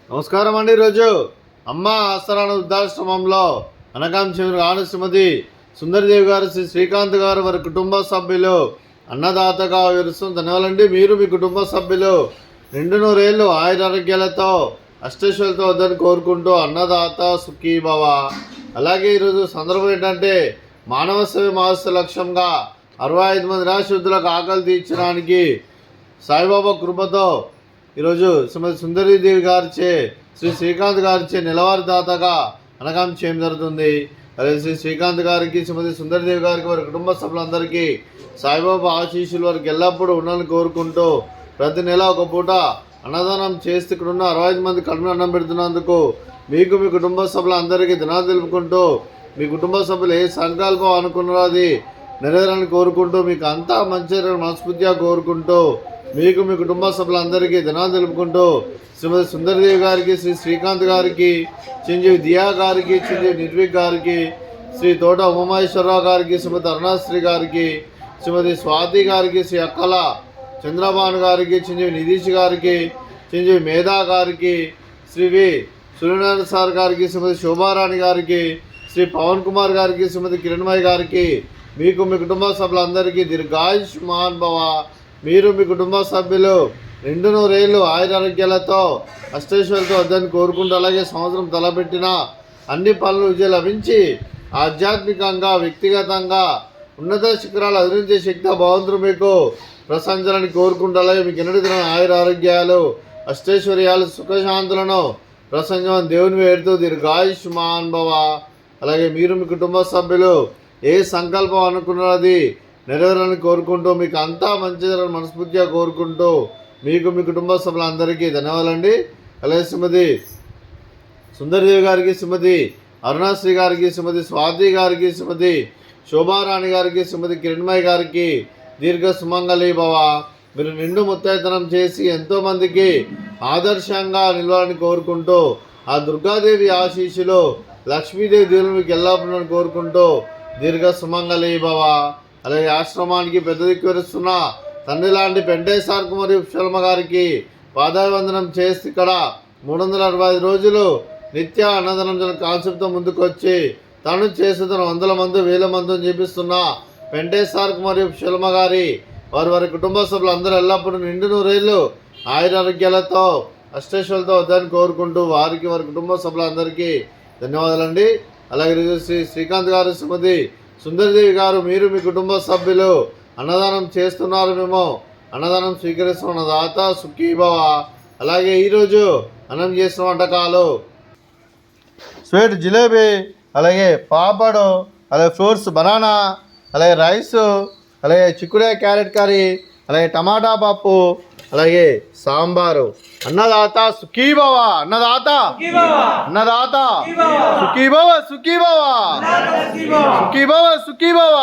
నమస్కారం అండి. ఈరోజు అమ్మ ఆసరాన వృద్ధాశ్రమంలో అనగాం చెందిన ఆను శ్రీమతి సుందరిదేవి గారు, శ్రీ శ్రీకాంత్ గారు, వారి కుటుంబ సభ్యులు అన్నదాతగా వివరిస్తుంది. ధన్యవాదాలండి. మీరు మీ కుటుంబ సభ్యులు నిండు నూరేళ్ళు ఆయురారోగ్యాలతో అష్టైశ్వర్యాలతో వద్దని కోరుకుంటూ అన్నదాత సుఖీభవ. అలాగే ఈరోజు సందర్భం ఏంటంటే మానవ సేవ మహోత్సవ లక్ష్యంగా 65 మంది నిరాశ్రితులకు ఆకలి తీర్చడానికి సాయిబాబా కృపతో ఈరోజు శ్రీమతి సుందరీదేవి గారిచే శ్రీ శ్రీకాంత్ గారిచే నెలవారీ దాతగా అనగాం చేయడం జరుగుతుంది. అదే శ్రీ శ్రీకాంత్ గారికి, శ్రీమతి సుందరీదేవి గారికి, వారి కుటుంబ సభ్యులందరికీ సాయిబాబా ఆశీస్సులు వారికి ఎల్లప్పుడూ ఉండాలని కోరుకుంటూ ప్రతి నెల ఒక పూట అన్నదానం చేస్తూ ఇక్కడ ఉన్న 65 మంది కడుపున అన్నం పెడుతున్నందుకు మీకు మీ కుటుంబ సభ్యులందరికీ ధన్యవాదాలు తెలుపుకుంటూ, మీ కుటుంబ సభ్యులు ఏ సంకల్పం అనుకున్నారో అది నెరవేరాలని కోరుకుంటూ, మీకు అంతా మంచి మనస్ఫూర్తిగా కోరుకుంటూ, మీకు మీ కుటుంబ సభ్యులందరికీ ధన్యవాదాలు తెలుపుకుంటూ శ్రీమతి సుందరిదేవి గారికి, శ్రీ శ్రీకాంత్ గారికి, చిరంజీవి దియా గారికి, చిరంజీవి నిర్విక్ గారికి, శ్రీ తోట ఉమామహేశ్వరరావు గారికి, శ్రీమతి అరుణాశ్రీ గారికి, శ్రీమతి స్వాతి గారికి, శ్రీ అక్కల చంద్రబాను గారికి, చిరంజీవి నిధీష్ గారికి, చిరంజీవి మేధా గారికి, శ్రీ వి సూర్యనారాయణ సార్ గారికి, శ్రీమతి శోభారాణి గారికి, శ్రీ పవన్ కుమార్ గారికి, శ్రీమతి కిరణ్మయ్య గారికి, మీకు మీ కుటుంబ సభ్యులందరికీ దీర్ఘాయుష్మాన్ భవ. మీరు మీ కుటుంబ సభ్యులు నిండు నూరేళ్ళు ఆయురారోగ్యాలతో అష్టైశ్వర్యాలతో వద్దని కోరుకుంటూ, అలాగే సంవత్సరం తలపెట్టిన అన్ని పనులు విజయం లభించి ఆధ్యాత్మికంగా, వ్యక్తిగతంగా ఉన్నత శిఖరాలు అధిరించే శక్తి భగవంతుడు మీకు ప్రశంసాలని కోరుకుంటూ, అలాగే మీకు ఎన్నటి ఆయురారోగ్యాలు, అష్టైశ్వర్యాలు, సుఖశాంతులను ప్రశంసమని దేవుని వేడుతూ దీర్ఘాయుష్మాన్ భవ. అలాగే మీరు మీ కుటుంబ సభ్యులు ఏ సంకల్పం అనుకున్నది నెరవేరాలని కోరుకుంటూ, మీకు అంతా మంచి జరగాలని మనస్ఫూర్తిగా కోరుకుంటూ, మీకు మీ కుటుంబ సభ్యులందరికీ ధన్యవాదాలండి. అలాగే శ్రీమతి సుందరిదేవి గారికి, శ్రీమతి అరుణాశ్రీ గారికి, శ్రీమతి స్వాతి గారికి, శ్రీమతి శోభారాణి గారికి, శ్రీమతి కిరణ్మయ్య గారికి దీర్ఘ సుమంగళి భవ. మీరు నిండు ముత్తైతనం చేసి ఎంతోమందికి ఆదర్శంగా నిలవాలని కోరుకుంటూ, ఆ దుర్గాదేవి ఆశీస్సులు, లక్ష్మీదేవి దేవుని మీకు ఎల్లప్పుడూ కోరుకుంటూ దీర్ఘ సుమంగళి భవ. అలాగే ఆశ్రమానికి పెద్ద దిక్కు వరుస్తున్న తండ్రి లాంటి పెంటేశ్వర్ మరియు శర్మ గారికి పాదాభివందనం చేసి ఇక్కడ 365 రోజులు నిత్య అన్నదానం కాన్సెప్ట్తో ముందుకు వచ్చి తను చేస్తున్న 100 మంది 1000 మందిని చూపిస్తున్న పెంటేశ్వర్ మరియు శర్మ గారి వారి కుటుంబ సభ్యులు అందరూ ఎల్లప్పుడూ నిండు నూరేళ్ళు ఆయురారోగ్యాలతో అష్టైశ్వర్యాలతో వద్దని కోరుకుంటూ వారికి, వారి కుటుంబ సభ్యులందరికీ ధన్యవాదాలండి. అలాగే శ్రీ శ్రీకాంత్ గారు, శ్రీమతి సుందరిదేవి గారు, మీరు మీ కుటుంబ సభ్యులు అన్నదానం చేస్తున్నారు, మేము అన్నదానం స్వీకరిస్తున్న దాత సుఖీభవ. అలాగే ఈరోజు అన్నం చేసిన వంటకాలు స్వీట్ జిలేబీ, అలాగే పాపడు, అలాగే ఫ్రూట్స్ బనానా, అలాగే రైసు, అలాగే చిక్కుడుకాయ క్యారెట్ కర్రీ, అలాగే టమాటా పప్పు, అలాగే సాంబారు. అన్నదాత సుఖీభవ, అన్నదాత అన్నదాత సుఖీభవ, సుఖీభవ, సుఖీభవ, సుఖీభవ.